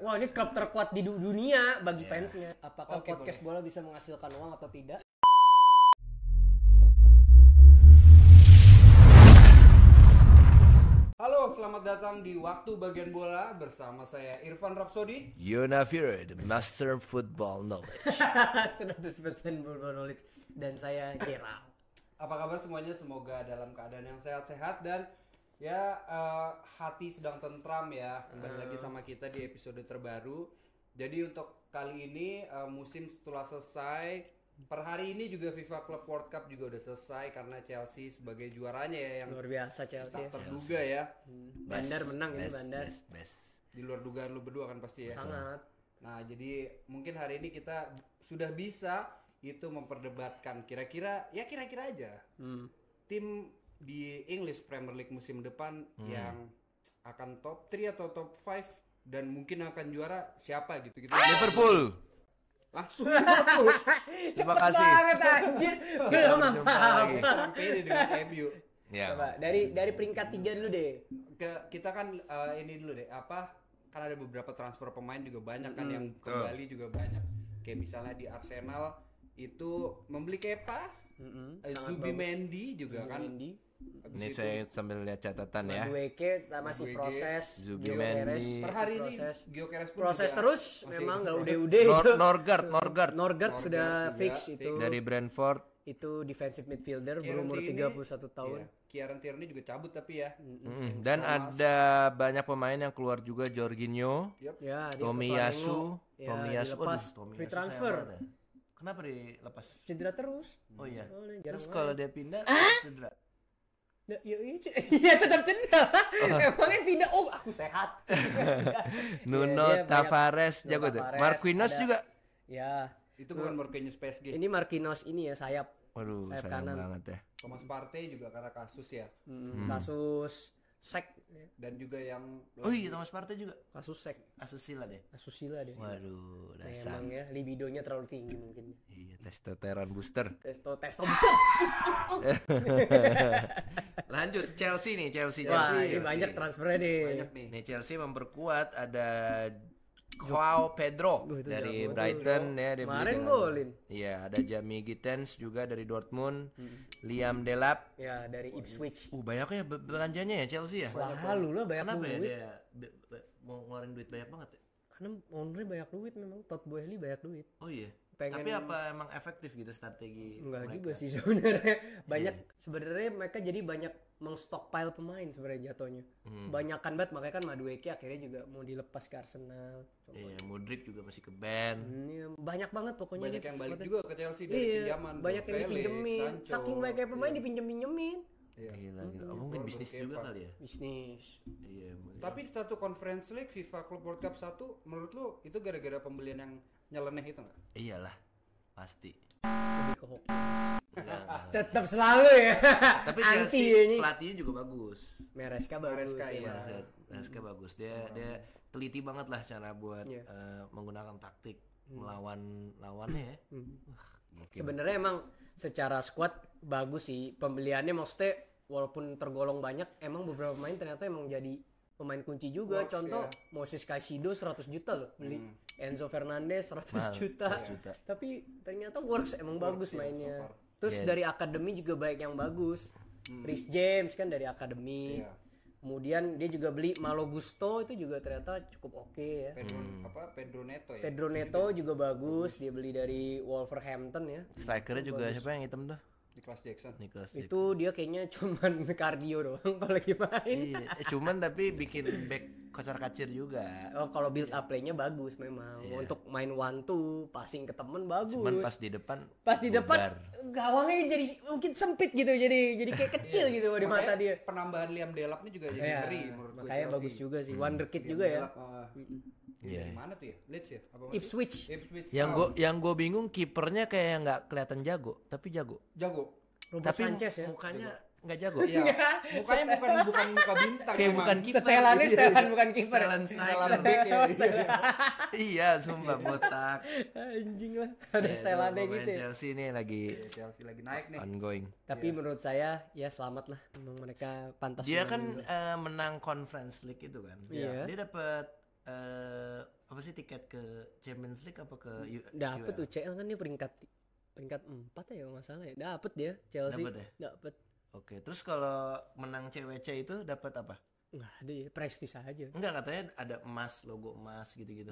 Wah, ini klub terkuat di dunia bagi Iya. fansnya. Apakah Oke, podcast bola bisa menghasilkan uang atau tidak? Halo, selamat datang di Waktu Bagian Bola bersama saya Irfan Rapsodi. Yonafir, the master football knowledge. 100% football knowledge. Dan saya Gerald. Apa kabar semuanya? Semoga dalam keadaan yang sehat-sehat dan ya hati sedang tentram ya. Kembali lagi sama kita di episode terbaru. Jadi untuk kali ini musim setelah selesai, per hari ini juga FIFA Club World Cup juga udah selesai karena Chelsea sebagai juaranya ya yang Luar biasa Chelsea. tak terduga ya. Bandar menang ini Bandar. Best. Di luar dugaan lu berdua kan pasti ya. Sangat. Nah, jadi mungkin hari ini kita sudah bisa itu memperdebatkan kira-kira aja tim di English Premier League musim depan yang akan top 3 atau top 5 dan mungkin akan juara siapa gitu. Liverpool. Langsung Liverpool. Terima kasih. Banget anjir. Belum Jumpa lagi. apa-apa. Sampai ini dengan MU. Ya. Coba dari peringkat 3 dulu deh. Kita kan ini dulu deh, kan ada beberapa transfer pemain juga banyak kan yang kembali juga banyak. Kayak misalnya di Arsenal itu membeli Kepa, Zubimendi juga kan. Mendy, Ini saya sambil lihat catatan ya. Madueke masih Madueke, proses. Zubimendi. Gyökeres Per masih hari proses. ini Gyökeres pun Proses juga terus masih memang enggak proses. udah-udah itu. Norgard Norgard sudah juga fix fix. itu. dari Brentford. Itu defensive midfielder Kieran berumur Tierney, 31 tahun. Iya. Kieran Tierney juga cabut tapi ya. Dan Thomas. ada banyak pemain yang keluar juga, Jorginho, Ya, dia ke Tomiyasu, Flamengo. Ya, dilepas. Free transfer. Kenapa dilepas? Cedera terus. Oh iya. Oh, ini Terus jarang kalau dia pindah cedera. Ya, iya tetap cedera. Emangnya pindah, oh aku sehat. Nuno Dia banyak- Tavares Nuno jago tuh. Tavares, Marquinhos ada- juga. Ya, Itu bukan Marquinhos PSG. ini Marquinhos ini ya sayap. Waduh, Sayap sayang kanan. banget ya. Thomas Partey juga karena kasus ya. Kasus sek, Dan juga yang Oh iya, Thomas Partey juga. kasus sek, Asusila deh. asusila deh. Waduh, Nah, dasar. emang ya libidonya terlalu tinggi mungkin. Iya, testosteron booster. Testo booster. Lanjut Chelsea nih, Chelsea. Wah, Chelsea. ini banyak transfernya deh. banyak nih. Nih Chelsea memperkuat ada Joao Pedro Itu dari jago tuh. Brighton ya, dia beli Kemarin dengan- golin. Iya, ada Jamie Gittens juga dari Dortmund, Liam Delap. Ya, dari Ipswich. Banyaknya belanjanya ya Chelsea ya. Selalu lah banyak Kenapa ya duit. dia mau ngeluarin duit banyak banget ya? Karena ownernya banyak duit memang. Todd Boehly banyak duit. Oh iya. Pengen- Tapi apa emang efektif gitu strategi Enggak mereka? juga sih sebenarnya. Banyak sebenarnya mereka jadi banyak mengstockpile pemain sebenarnya jatuhnya. Banyakan banget makanya kan Madueke akhirnya juga mau dilepas ke Arsenal. Iya, Modric juga masih ke band. Banyak banget pokoknya Banyak nih. yang balik juga ke Chelsea dari Iya, pinjaman. banyak yang Felix, dipinjemin. Sancho. Saking banyaknya pemain dipinjem-pinjemin. Iya. Gila. Oh, mungkin bisnis juga Kepa. kali ya. Bisnis. Iya. mungkin. Tapi satu Conference League FIFA Club World Cup 1 menurut lu itu gara-gara pembelian yang nyeleneh itu enggak? Iyalah, pasti. Lebih ke hoki. Enggak. Tetap selalu ya. Tapi Anti Chelsea ini. pelatihnya juga bagus. Maresca bagus Maresca, ya. iya. Bang. Maresca bagus. Dia teliti banget lah cara buat Iya. menggunakan taktik melawan lawannya ya. Gokil. Sebenarnya emang secara squad bagus sih pembeliannya, maksudnya walaupun tergolong banyak emang beberapa pemain ternyata emang jadi pemain kunci juga. Works, Contoh ya. Moses Caicedo 100 juta loh beli. Enzo Fernandez 100 Mahal, juta. 100 juta. Tapi ternyata works emang bagus ya, mainnya. so far. Terus Iya. dari akademi juga banyak yang bagus. Reece James kan dari akademi. Iya. Kemudian dia juga beli Malo Gusto, itu juga ternyata cukup oke ya. Pedro Neto ya. Pedro Neto juga bagus, dia beli dari Wolverhampton ya. Strikernya juga siapa yang hitam tuh? Nicholas Jackson. Nicholas. Itu dia kayaknya cuman kardio doang kalau lagi main. Iya, cuman tapi bikin back kocar-kacir juga. Oh, kalau build up play-nya bagus memang. Iya. Untuk main one two, passing ke temen bagus. Cuman pas di depan Pas di depan bubar. gawangnya jadi mungkin sempit gitu, jadi kayak kecil gitu di mata Makanya dia. Penambahan Liam Delap ini juga jadi Ya, ngeri menurut gue. makanya Chelsea. bagus juga sih. Wonderkid Liam juga ya. Delap, Iya. Dari mana tuh ya? Leeds ya? Apa masih? Ipswich. Ipswich. Yang gue bingung kipernya kayak nggak kelihatan jago, tapi jago. jago. Robert Tapi Sanchez ya. mukanya nggak jago. Iya. Mukanya bukan muka bintang. Kayak emang. bukan kiper. Setelannya setelan bukan kiper. Setelan Setelan back ya. Iya, sumpah botak. Anjing lah. Ada setelannya Pemain gitu ya. Chelsea ini lagi Chelsea lagi naik nih. ongoing. Tapi menurut saya ya selamat lah. Memang mereka pantas. Dia menang kan juga. menang Conference League itu kan. Iya. Dia dapat apa sih tiket ke Champions League apa ke Dapet UEL? UCL kan dia peringkat 4 ya kalau nggak salah ya. Dapet dia Chelsea. Dapet ya? Dapet. Oke, terus kalau menang CWC itu dapat apa? Nggak ada ya, prestis aja. Enggak, katanya ada emas, logo emas gitu-gitu.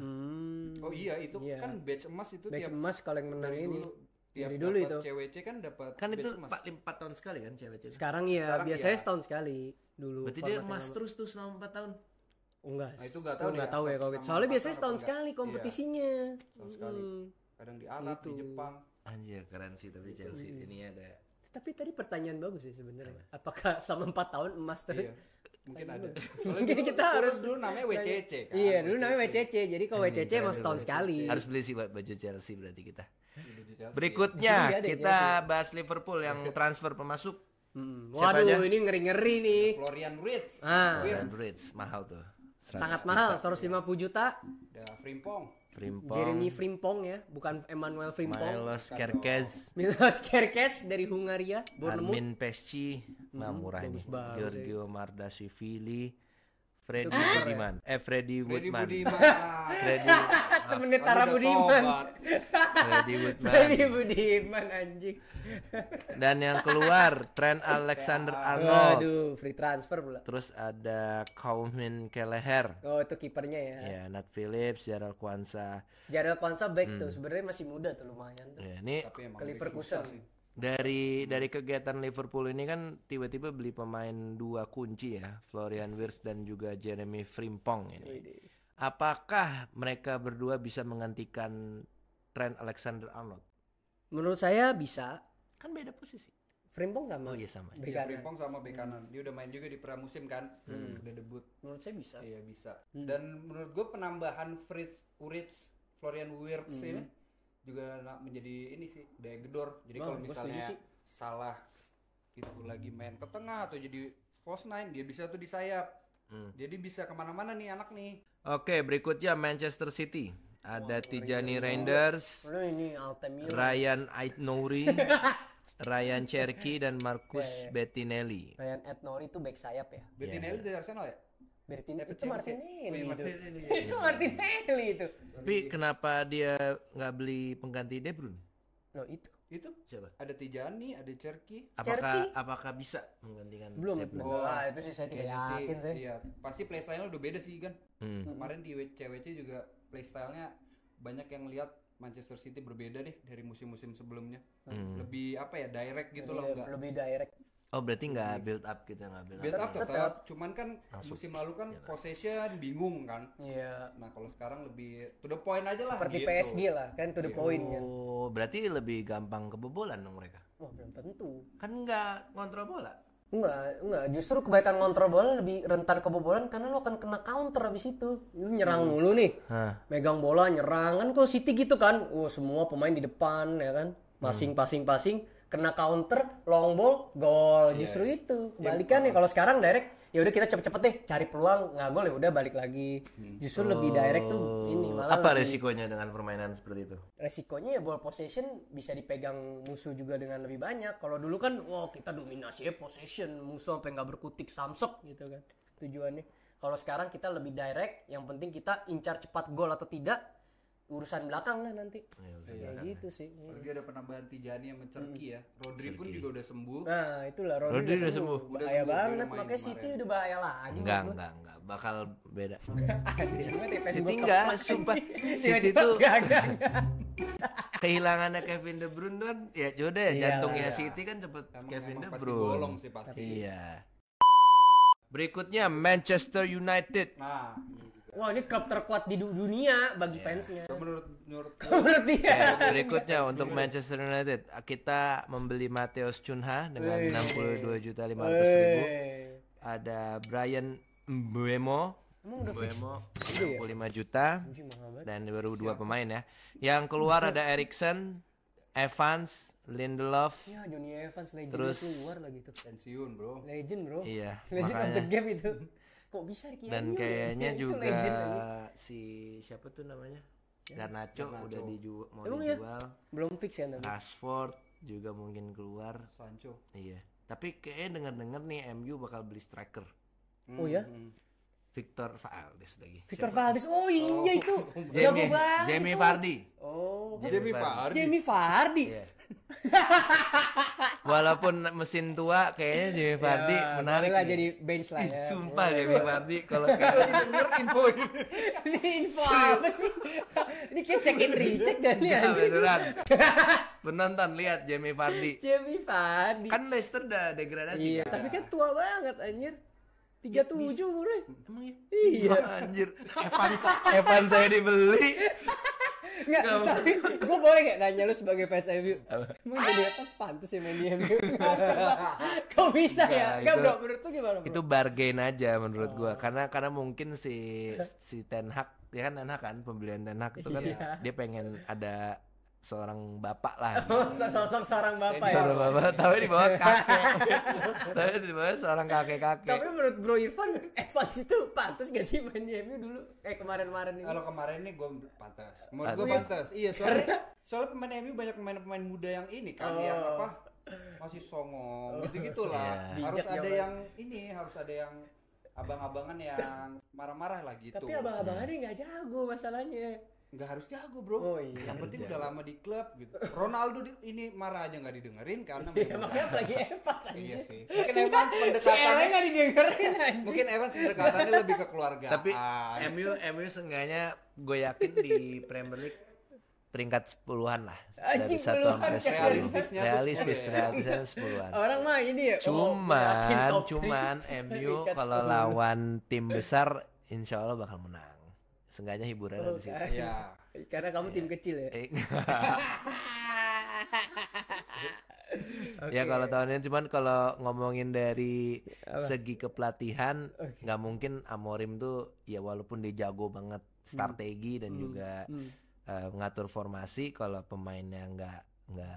Oh iya, itu Iya. kan badge emas itu Badge tiap emas kalau yang menang dari ini. dulu. Tiap Dari dulu dapat itu. CWC kan dapat Kan itu badge emas. 4 tahun sekali kan CWC itu. Sekarang ya, Sekarang biasanya iya. setahun sekali dulu. Berarti dia format emas yang terus tuh selama 4 tahun. Enggak. Nah, itu nggak tahu nggak deh, tahu ya sama- kalau gitu. sama Soalnya empat biasanya tahun setahun apa sekali enggak. kompetisinya. Setahun sekali. Kadang di Arab, Gitu. di Jepang. Anjir, keren sih tapi Chelsea ini ada. Tapi tadi pertanyaan bagus sih sebenarnya. Apakah selama 4 tahun emas terus? Iya. Mungkin ada. Mungkin kita harus dulu namanya WCC kan. Iya, dulu namanya WCC. Jadi kalau WCC emang setahun sekali. Harus beli sih baju Chelsea berarti kita. Chelsea. Berikutnya Di sini ada kita bahas Liverpool yang transfer pemasuk. Siapa Waduh, aja? ini ngeri-ngeri nih. Florian Wirtz. Ah, Ryan Rich mahal tuh. 100 sangat juta. mahal, 150 juta. Ada Frimpong. Frimpong, Jeremy Frimpong ya, bukan Emmanuel Frimpong. Milos Kerkez, Milos Kerkez dari Hungaria, Bournemouth. Armin Pesci, murah ini. bagus-bagus Giorgio Mardashvili, Freddy kiper ya? Budiman, Freddy Freddy Woodman, Budiman. Freddy, Temennya Kan Tara udah Budiman. tobat. Freddy Woodman, Freddy Budiman anjing. dan yang keluar Trent Alexander-Arnold, Waduh, free transfer pula. terus ada Kaumin Kelleher, Oh, itu kipernya ya. ya Nat Phillips, Gerald Kwanza, Jadwal Konsa back tuh, sebenarnya masih muda tuh lumayan tuh. ya ini Tapi emang Ke lebih Leverkusen. susah sih. dari kegiatan Liverpool ini kan tiba-tiba beli pemain 2 kunci ya, Florian Wirtz dan juga Jeremy Frimpong ini. Apakah mereka berdua bisa menggantikan Trent Alexander-Arnold? Menurut saya bisa. Kan beda posisi. Frimpong sama. Oh iya sama. Bek Iya, kanan. Frimpong sama bek kanan. Dia udah main juga di pramusim kan. Udah debut. Menurut saya bisa. Iya bisa. Dan menurut gue penambahan Florian Wirtz ini juga menjadi ini sih daya gedor. Jadi kalau Gua misalnya setuju sih. salah itu lagi main ke tengah atau jadi false nine, dia bisa tuh di sayap. Jadi bisa kemana-mana nih anak nih. Oke, berikutnya Manchester City. Ada Tijani Reinders, Lalu ini Altemir. Ryan Aitnouri, Ryan Cherky dan Marcus Bettinelli. Ryan Etnori itu back sayap ya. Bettinelli dari Arsenal ya? Itu Chelsea. Martinelli Oh, iya, itu. Martinelli. Itu Martinelli itu. Tapi kenapa dia nggak beli pengganti De Bruyne? Loh itu Itu Siapa? ada Tijani, ada Cherky. Apakah bisa menggantikan belum. De Bruyne? Wah, itu sih saya tidak Kayaknya sih, yakin saya. Iya, pasti playstyle-nya udah beda sih kan. Hmm. Kemarin di CWC juga playstyle-nya banyak yang lihat Manchester City berbeda deh dari musim-musim sebelumnya. Lebih apa ya, direct gitu loh, Iya, enggak. lebih direct. Oh berarti nggak build up gitu, nggak build Build up. up tetap, cuman kan musim lalu kan Iya. possession bingung kan. Iya. Nah, kalau sekarang lebih to the point aja lah Seperti gitu. PSG lah, kan to the point kan. Oh berarti lebih gampang kebobolan dong mereka. Wah, belum tentu. Kan nggak kontrol bola. Enggak. Justru kebaikan kontrol bola lebih rentan kebobolan karena lo akan kena counter abis itu. Lu nyerang mulu nih. Hah. Megang bola, nyerang. Kan kalau City gitu kan. Semua pemain di depan ya kan. Passing, kena counter, long ball, gol. Justru itu. Kebalikannya kalau sekarang direct, ya udah kita cepet-cepet deh cari peluang, nggak gol ya udah balik lagi. Justru lebih direct tuh ini malah Apa lebih- resikonya dengan permainan seperti itu? resikonya ya ball possession bisa dipegang musuh juga dengan lebih banyak. Kalau dulu kan, kita dominasi possession, musuh sampai nggak berkutik samsok gitu kan tujuannya. Kalau sekarang kita lebih direct, yang penting kita incar cepat gol atau tidak, urusan belakang lah nanti. Kayak gitu sih. Apalagi ada penambahan Tijani yang mencerki ya. Rodri pun juga udah sembuh. Nah itulah Rodri Rodri udah sembuh. Udah Bahaya sembuh, banget, udah main makanya City kemarin. udah bahaya lagi. Enggak, bakal beda. City City enggak, sumpah. City tuh kehilangannya Kevin De Bruyne kan ya udah ya, jantungnya City kan cepet Kevin De pasti Bruyne. bolong sih pasti. Iya. Berikutnya Manchester United. Nah, Wah ini klub terkuat di dunia bagi fansnya. menurut Menurut dia. Ya, berikutnya untuk Manchester United kita membeli Mateus Cunha dengan 62.500.000. Ada Brian Mbeumo. Emang udah fix? Mbeumo 65 juta Anjing, mahal banget. dan baru 2 pemain ya. Yang keluar ada Eriksen, Evans, Lindelof. Ya Johnny Evans legend Terus- keluar lagi tuh. pensiun, Bro. Legend bro. Iya, Legend of makanya. the game itu. Kok bisa Ricky Dan Henry kayaknya ya? Itu juga legend lagi. si siapa tuh namanya? Garnacho udah mau Emang ya? dijual. Belum fix ya tapi. Rashford juga mungkin keluar. Sancho. Iya. Tapi kayaknya denger-denger nih MU bakal beli striker. Oh ya? Victor Valdes lagi. Victor Valdes. Oh iya itu. Jago banget. Jamie itu. Vardy. Oh, Jamie Vardy. Jamie Vardy. Iya. Walaupun mesin tua kayaknya Jamie Vardy menarik. Boleh lah nih. jadi bench lah ya. Sumpah Jamie Vardy kalau kayak Denger info ini. Ini info apa sih? Ini kayak check and recheck dan nih Enggak, anjing. beneran. Penonton lihat Jamie Vardy. Jamie Vardy. Kan Leicester udah degradasi. Iya, kan? tapi kan tua banget anjir. 37 umurnya. Emang iya? Iya. Wah, anjir. Evan saya dibeli. Enggak, tapi gue boleh gak nanya lu sebagai fans MU? Emang jadi apa pantas ya main di MU? Kok bisa ya? Enggak itu- bro, menurut lu gimana bro? Itu bargain aja menurut gua karena mungkin si Ten Hag ya kan Ten Hag kan pembelian Ten Hag itu kan Iya. dia pengen ada seorang bapak lah. Oh, sosok seorang bapak ya? Seorang bapak tapi di bawah kakek. Tapi di bawah seorang Tapi kakek-kakek. menurut Bro Irfan, Evans itu pantas gak sih main di MU dulu? Kemarin-kemarin ini. Kalau kemarin nih gue pantas. Menurut gue Pantas. pantas. Iya, soalnya pemain MU banyak pemain muda yang ini kan yang apa? Masih songong gitu-gitulah. Iya. Harus Bijak ada jawaban. yang ini, harus ada yang abang-abangan yang marah-marah lah gitu. Tapi abang-abangannya gak jago masalahnya. Nggak harus jago bro. Oh iya. Yang penting udah lama di klub gitu. Ronaldo ini marah aja nggak didengerin karena Ya makanya apalagi Evans aja. Iya sih. Mungkin Evans Cewek pendekatannya gak didengerin anjing. mungkin Evans pendekatannya lebih ke keluarga. Tapi MU seenggaknya gue yakin di Premier League peringkat 10-an lah. Dari Anjing, 1 sampai puluhan, 10. realistisnya tuh Realistisnya 10-an. Orang mah ini ya. yakin top Cuman three. MU Peringkat kalau 10. lawan tim besar insya Allah bakal menang. Seenggaknya hiburan Oh, di situ. kan. Iya. Karena kamu tim kecil ya. Ya kalau tahun ini cuman kalau ngomongin dari segi kepelatihan nggak mungkin Amorim tuh ya walaupun dia jago banget strategi dan juga ngatur formasi kalau pemainnya nggak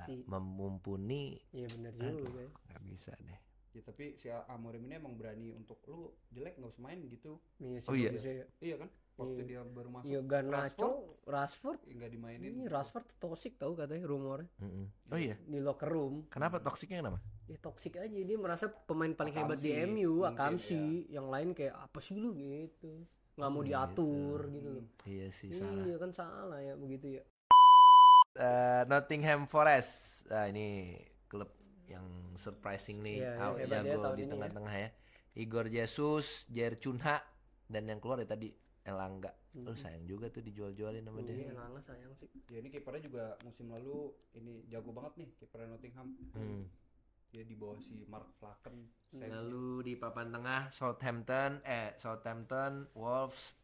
Si- mumpuni Iya benar aduh, juga. nggak bisa deh. Ya tapi si Amorim ini emang berani untuk lu jelek nggak usah main gitu. Iya sih Oh, iya? bisa ya. Iya kan? Waktu Iya. dia baru masuk. Iya Garnacho, Rashford. nggak dimainin. Ini Rashford toxic tahu katanya rumornya Mm-mm. Oh iya, di locker room. kenapa toksiknya kenapa? Ya toxic aja dia merasa pemain paling hebat di Akamsi, MU, mungkin, Akamsi. Yang lain kayak apa sih lu gitu. Nggak mau diatur gitu loh. Iya sih salah. Iya kan salah ya begitu ya. Nottingham Forest. Ini klub yang surprisingly Iya, yang hebat ya jago tahun di ini ya. tengah-tengah ya. Igor Jesus, Jair Cunha dan yang keluar ya tadi Elanga. Sayang juga tuh dijual-jualin sama dia. Iya Langa sayang sih. Ya ini kipernya juga musim lalu ini jago banget nih kipernya Nottingham. Hmm. Dia di bawah si Mark Flaken. Lalu di papan tengah Southampton, Wolves,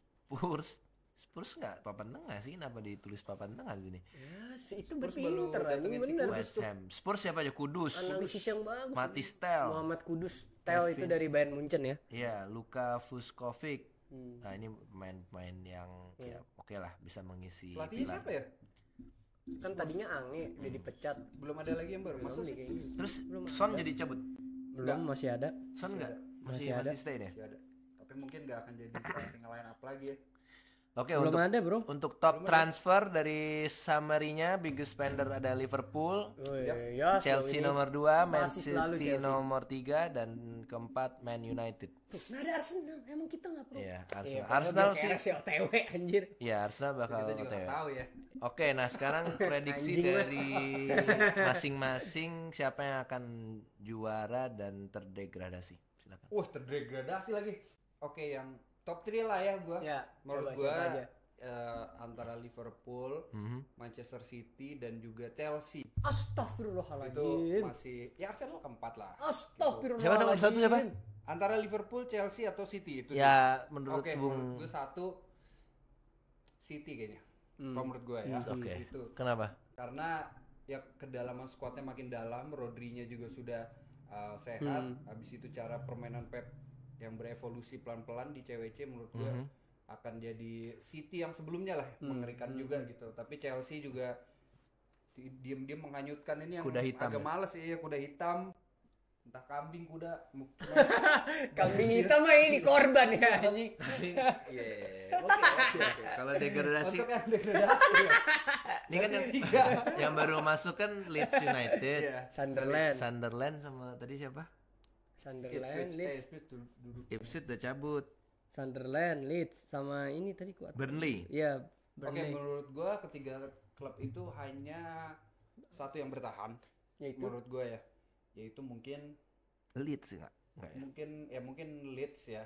Spurs nggak papan tengah sih? Kenapa ditulis papan tengah di sini? Ya sih itu Terus baru berpinter anjing datengin si bener. West Ham. Spurs siapa aja? Kudus. Analisis yang bagus. Matis Tel. Muhammad Kudus. Tel itu dari Bayern Munchen ya. Iya, Luka Vuskovic. Hmm. Nah, ini pemain-pemain yang ya oke lah bisa mengisi Pelatihnya siapa ya? Kan tadinya Ange dia dipecat. Belum ada lagi yang baru masuk Belum sih. nih kayaknya. Terus Son jadi cabut. Belum masih ada. Son nggak? Masih ada. Masih stay deh. Masih ada. Tapi mungkin nggak akan jadi starting line up lagi ya. Oke, Belum untuk ada, Bro. untuk top transfer dari summary-nya biggest spender ada Liverpool, Oh, ya, Chelsea selalu ini. nomor 2, Man Masih selalu City Chelsea. nomor 3 dan keempat Man United. Tuh, nggak ada Arsenal. Emang kita nggak pro. Iya, Iya, Arsenal padahal sih. dia KRS OTW anjir. Ya, Arsenal bakal Kita juga OTW. nggak tahu ya. Oke, nah sekarang prediksi Anjing lah. dari masing-masing siapa yang akan juara dan terdegradasi. Silakan. Wah terdegradasi lagi. Oke yang top 3 lah ya gua. Ya, Menurut coba gua siapa aja. Antara Liverpool, Manchester City dan juga Chelsea. Itu Astagfirullahaladzim. masih ya Arsenal keempat lah. Astagfirullahaladzim. Siapa nomor satu siapa? Antara Liverpool, Chelsea atau City itu sih. Ya, menurut Oke, Bung menurut gue satu City kayaknya. Kalau menurut gue ya. Oke. Itu. Kenapa? Karena ya kedalaman skuadnya makin dalam, Rodrinya juga sudah sehat. Habis itu cara permainan Pep yang berevolusi pelan-pelan di CWC menurut gue akan jadi City yang sebelumnya lah mengerikan juga gitu. Tapi Chelsea juga diam-diam menghanyutkan ini yang Kuda hitam agak ya? males ya kuda hitam. Entah kambing kuda. Kambing hitam mah ini korban ya anjing. Oke. Kalau degradasi, Untuk yang degradasi ya. ini kan yang baru masuk kan Leeds United, Iya. Sunderland sama tadi siapa? Sunderland, Leeds. Ipswich duduk. Ipswich udah cabut. Sunderland, Leeds, sama ini tadi kuat. Burnley. Iya, Oke, Burnley. menurut gua ketiga klub itu hanya satu yang bertahan. Yaitu Menurut gua ya, yaitu mungkin Leeds enggak ya? mungkin Leeds ya.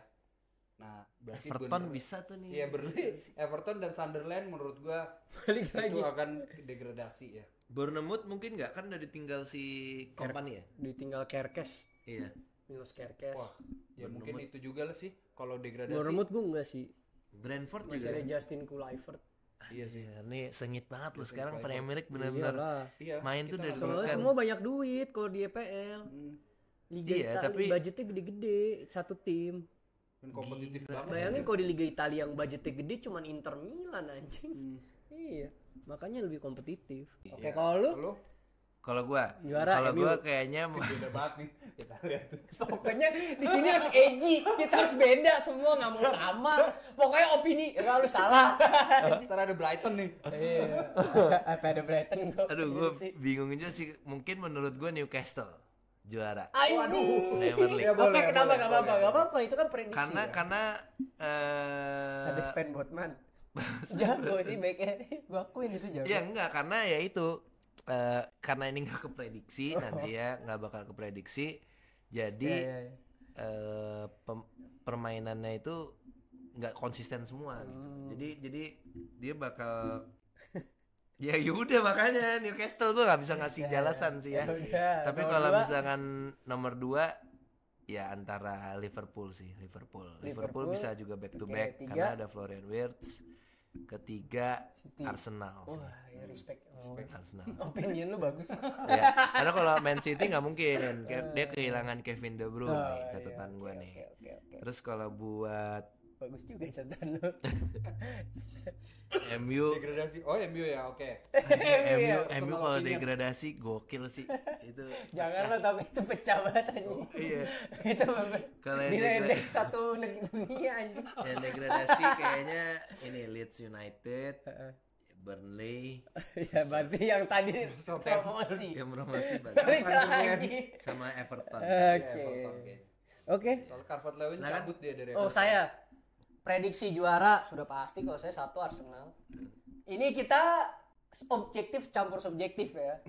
Nah, berarti Everton bisa tuh nih. Iya, Burnley, Everton dan Sunderland menurut gua balik itu lagi. akan degradasi ya. Bournemouth mungkin nggak, kan udah ditinggal si Kompany ya? Ditinggal Kerkes, Iya. Milos Kerkes. Wah, ya mungkin itu juga lah sih kalau degradasi. Bournemouth gue enggak sih. Brentford Masih juga. ada Justin Kluivert. Iya sih. Iya, nih sengit banget loh Justin sekarang Kluivert. Premier League benar-benar Iyalah. Iya. main tuh kita dari nggak Soalnya Bukan. semua banyak duit kalau di EPL. Hmm, Liga Iya, Italia tapi- budgetnya gede-gede satu tim. dan kompetitif Gila. banget. Bayangin kalau di Liga Italia yang budgetnya gede cuman Inter Milan anjing. Hmm. Iya, makanya lebih kompetitif. Oke, Iya. kalau lu Lalu Kalau gua, Juara kalau MU. gua kayaknya beda banget nih. Kita lihat. pokoknya di sini harus edgy, kita harus beda semua nggak mau sama. Pokoknya opini, ya lu salah. Ntar ada Brighton nih. Iya. Apa ada Brighton gua? aduh gua bingung aja sih, mungkin menurut gua Newcastle juara Anjing. Premier League. Ya, Oke, boleh, kenapa boleh, nggak apa-apa? boleh. Nggak apa-apa, itu kan prediksi. Karena Ada Sven Botman. Jago sih baiknya. Gua akuin itu jago. ya enggak, karena ya itu karena ini nggak keprediksi nanti ya, nggak bakal keprediksi, jadi Iya, iya. permainannya itu nggak konsisten semua gitu. Jadi dia bakal ya yaudah, makanya Newcastle gua nggak bisa ngasih jelasan sih ya. Udah, Tapi nomor kalau dua, misalkan nomor 2 ya antara Liverpool sih, Liverpool bisa juga back to Oke, back tiga. karena ada Florian Wirtz. Ketiga City. Arsenal sih. Wah, ya respect. Oh. Arsenal. Opinion lu bagus. Ya, karena kalau Man City nggak mungkin, dia kehilangan Kevin De Bruyne Oh, nih, iya, catatan oke, gua oke, nih. oke. Terus kalau buat Bagus juga catatan lu. MU, Degradasi. Oh, MU ya, oke. Iya. MU kalau degradasi gokil sih itu. Janganlah, tapi itu pecah banget anjing. Iya. Itu Kalau yang diledek satu dunia anjing. Yang degradasi kayaknya ini Leeds United, Burnley, Ya berarti yang tadi Southampton. promosi. yang promosi Balik Balik lagi. sama Everton. Oke. Oke. Oke. Soal Carvalho Lewin Nah, kan? cabut dia dari Oh, Everton. saya prediksi juara sudah pasti, kalau saya satu Arsenal. Ini kita objektif campur subjektif ya.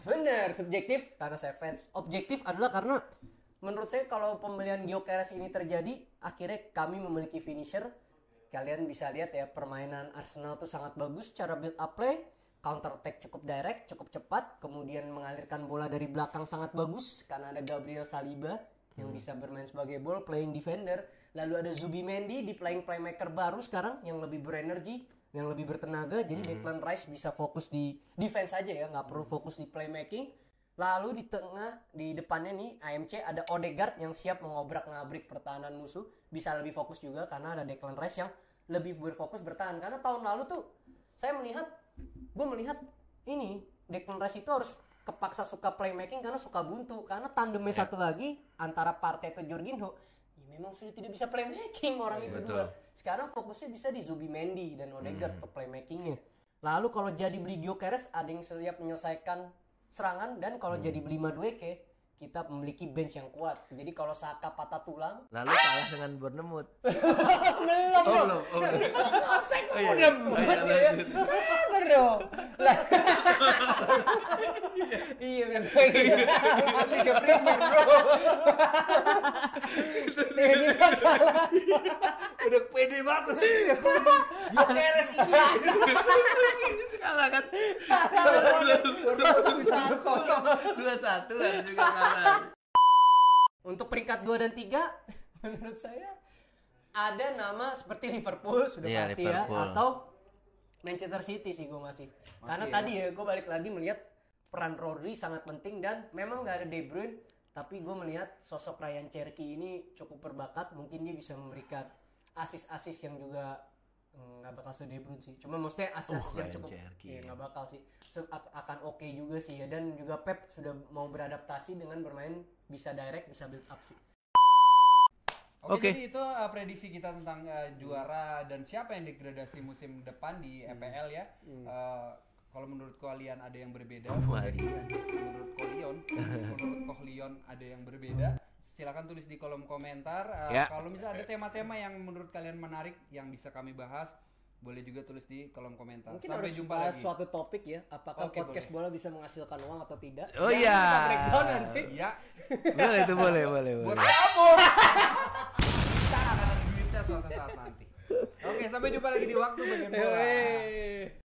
Bener, subjektif karena saya fans. Objektif adalah karena menurut saya kalau pembelian Gyökeres ini terjadi, akhirnya kami memiliki finisher. Kalian bisa lihat ya, permainan Arsenal tuh sangat bagus secara build up play, counter attack cukup direct, cukup cepat, kemudian mengalirkan bola dari belakang sangat bagus karena ada Gabriel Saliba yang bisa bermain sebagai ball playing defender. Lalu ada Zubimendi di playing playmaker baru sekarang yang lebih berenergi, yang lebih bertenaga. Jadi Declan Rice bisa fokus di defense aja ya, nggak perlu fokus di playmaking. Lalu di tengah, di depannya nih AMC ada Odegaard yang siap mengobrak-ngabrik pertahanan musuh, bisa lebih fokus juga karena ada Declan Rice yang lebih berfokus bertahan. Karena tahun lalu tuh gue melihat ini Declan Rice itu harus kepaksa suka playmaking karena suka buntu, karena tandemnya satu lagi antara Partey atau Jorginho ya memang sudah tidak bisa playmaking orang itu betul. dua. Sekarang fokusnya bisa di Zubimendi dan Odegaard ke playmakingnya. Lalu kalau jadi beli Gyökeres ada yang siap menyelesaikan serangan, dan kalau jadi beli Madueke kita memiliki bench yang kuat. Jadi kalau Saka patah tulang Lalu kalah dengan Bournemouth. belum dong. Belum selesai kok udah buat ya. Sabar dong. Lah. Iya udah kayak gitu. Liga Premier bro. Tiba-tiba kalah. Udah pede banget. Gyökeres ini. Kalah kan. 2-1 harus juga kalah. Untuk peringkat 2 dan 3 menurut saya ada nama seperti Liverpool sudah Iya, pasti Liverpool. ya, atau Manchester City sih gue masih. Karena ya. tadi ya gue balik lagi melihat peran Rodri sangat penting, dan memang nggak ada De Bruyne, tapi gue melihat sosok Ryan Cherky ini cukup berbakat. Mungkin dia bisa memberikan asis-asis yang juga nggak bakal se De Bruyne sih. Cuma maksudnya asis yang Ryan cukup Cherky, ya ya. nggak bakal sih. Akan oke juga sih ya, dan juga Pep sudah mau beradaptasi dengan bermain bisa direct, bisa build up sih. Oke, Oke. jadi itu prediksi kita tentang juara dan siapa yang degradasi musim depan di EPL ya. Kalau menurut kalian ada yang berbeda, menurut Kolion ada yang berbeda, silakan tulis di kolom komentar. Ya. Kalau misalnya ada tema-tema yang menurut kalian menarik yang bisa kami bahas, boleh juga tulis di kolom komentar. Mungkin Sampai harus jumpa bahas lagi. suatu topik ya, apakah Oke, podcast bola bisa menghasilkan uang atau tidak? Oh Jangan iya. kita breakdown nanti. Iya. Boleh itu boleh. Buat kamu. Kita akan ada duitnya suatu saat nanti. Oke, sampai jumpa lagi di waktu bagian bola. Hei.